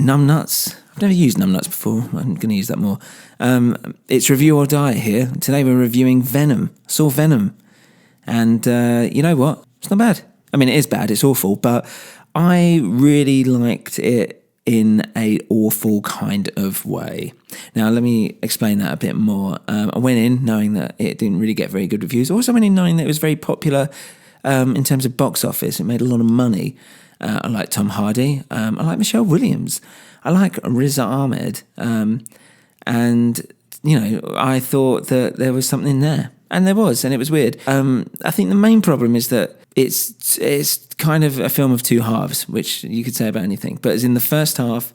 numbnuts. I've never used numbnuts before. I'm going to use that more. It's Review or Die here. Today we're reviewing Venom. I saw Venom. And you know what? It's not bad. I mean, it is bad. It's awful. But I really liked it in a awful kind of way. Now, let me explain that a bit more. I went in knowing that it didn't really get very good reviews. Also went in knowing that it was very popular in terms of box office. It made a lot of money. I like Tom Hardy. I like Michelle Williams. I like Riz Ahmed. And, you know, I thought that there was something there. And there was, and it was weird. I think the main problem is that it's kind of a film of two halves, which you could say about anything. But as in the first half,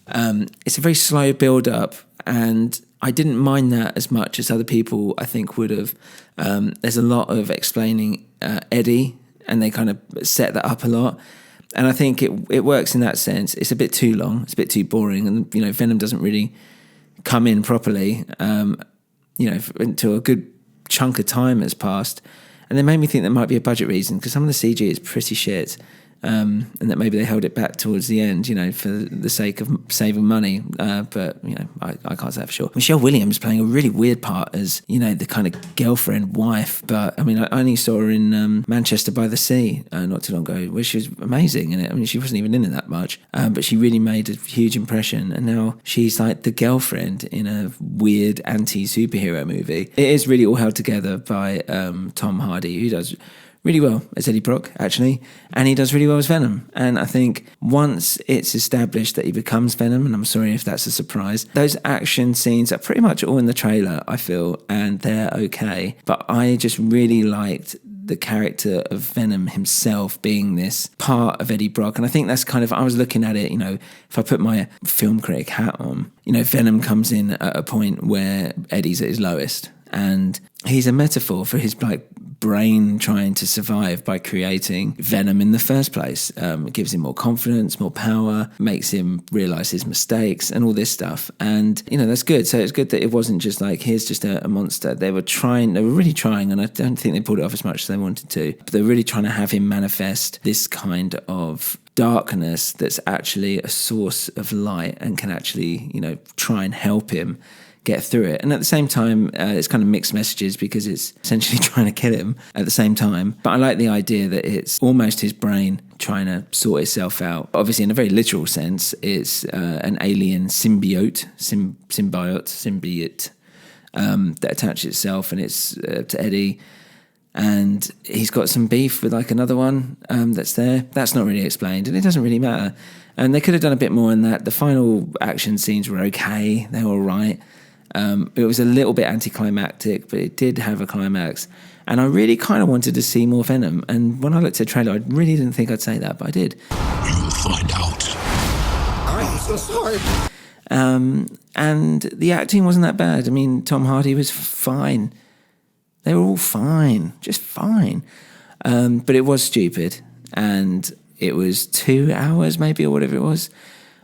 it's a very slow build-up, and I didn't mind that as much as other people, I think, would have. There's a lot of explaining Eddie, and they kind of set that up a lot. And I think it works in that sense. It's a bit too long. It's a bit too boring. And, you know, Venom doesn't really come in properly, you know, until a good chunk of time has passed. And they made me think there might be a budget reason, because some of the CG is pretty shit. And that maybe they held it back towards the end, you know, for the sake of saving money. But, you know, I can't say that for sure. Michelle Williams playing a really weird part as, you know, the kind of girlfriend, wife. But, I mean, I only saw her in Manchester by the Sea not too long ago, where she was amazing in it. I mean, she wasn't even in it that much. But she really made a huge impression. And now she's like the girlfriend in a weird anti-superhero movie. It is really all held together by Tom Hardy, who does really well as Eddie Brock, actually, and he does really well as Venom. And I think once it's established that he becomes Venom, and I'm sorry if that's a surprise, those action scenes are pretty much all in the trailer, I feel, and they're okay. But I just really liked the character of Venom himself being this part of Eddie Brock. And I think that's kind of, I was looking at it, you know, if I put my film critic hat on, you know, Venom comes in at a point where Eddie's at his lowest. And he's a metaphor for his like brain trying to survive by creating Venom in the first place. It gives him more confidence, more power, makes him realise his mistakes and all this stuff. And, you know, that's good. So it's good that it wasn't just like, here's just a monster. They were really trying, and I don't think they pulled it off as much as they wanted to, but they're really trying to have him manifest this kind of darkness that's actually a source of light and can actually, you know, try and help him get through it. And at the same time, it's kind of mixed messages, because it's essentially trying to kill him at the same time. But I like the idea that it's almost his brain trying to sort itself out. Obviously, in a very literal sense, it's an alien symbiote that attaches itself, and it's to Eddie. And he's got some beef with like another one that's there. That's not really explained, and it doesn't really matter. And they could have done a bit more in that. The final action scenes were okay. They were all right. It was a little bit anticlimactic, but it did have a climax. And I really kind of wanted to see more Venom. And when I looked at the trailer, I really didn't think I'd say that, but I did. You'll find out. I'm so sorry. And the acting wasn't that bad. I mean, Tom Hardy was fine. They were all fine, just fine. But it was stupid. And it was 2 hours maybe, or whatever it was,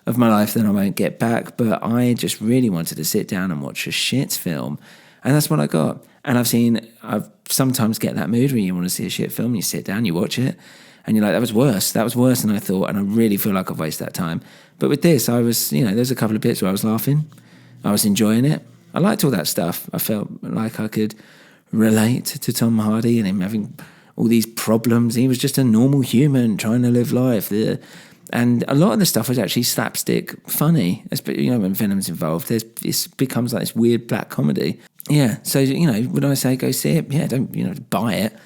of my life that I won't get back. But I just really wanted to sit down and watch a shit film. And that's what I got. And I've sometimes get that mood when you want to see a shit film, you sit down, you watch it, and you're like, that was worse than I thought, and I really feel like I've wasted that time. But with this, I was, you know, there's a couple of bits where I was laughing, I was enjoying it, I liked all that stuff. I felt like I could relate to Tom Hardy and him having all these problems. He was just a normal human trying to live life. And a lot of the stuff was actually slapstick funny. You know, when Venom's involved, it becomes like this weird black comedy. Yeah, so, you know, when I say go see it, yeah, don't, you know, buy it,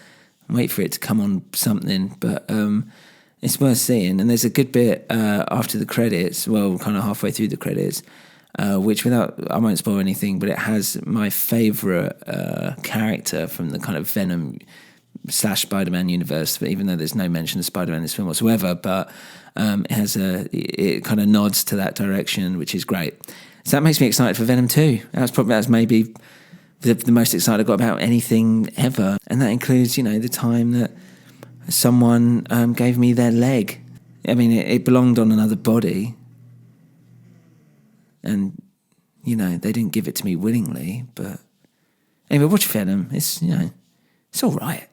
wait for it to come on something, but it's worth seeing. And there's a good bit after the credits, well, kind of halfway through the credits, which I won't spoil anything, but it has my favourite character from the kind of Venom / Spider-Man universe, but even though there's no mention of Spider-Man in this film whatsoever, but it kind of nods to that direction, which is great. So that makes me excited for Venom 2. That's maybe the most excited I got about anything ever. And that includes, you know, the time that someone gave me their leg. I mean, it belonged on another body. And, you know, they didn't give it to me willingly. But anyway, watch Venom. It's, you know, it's all right.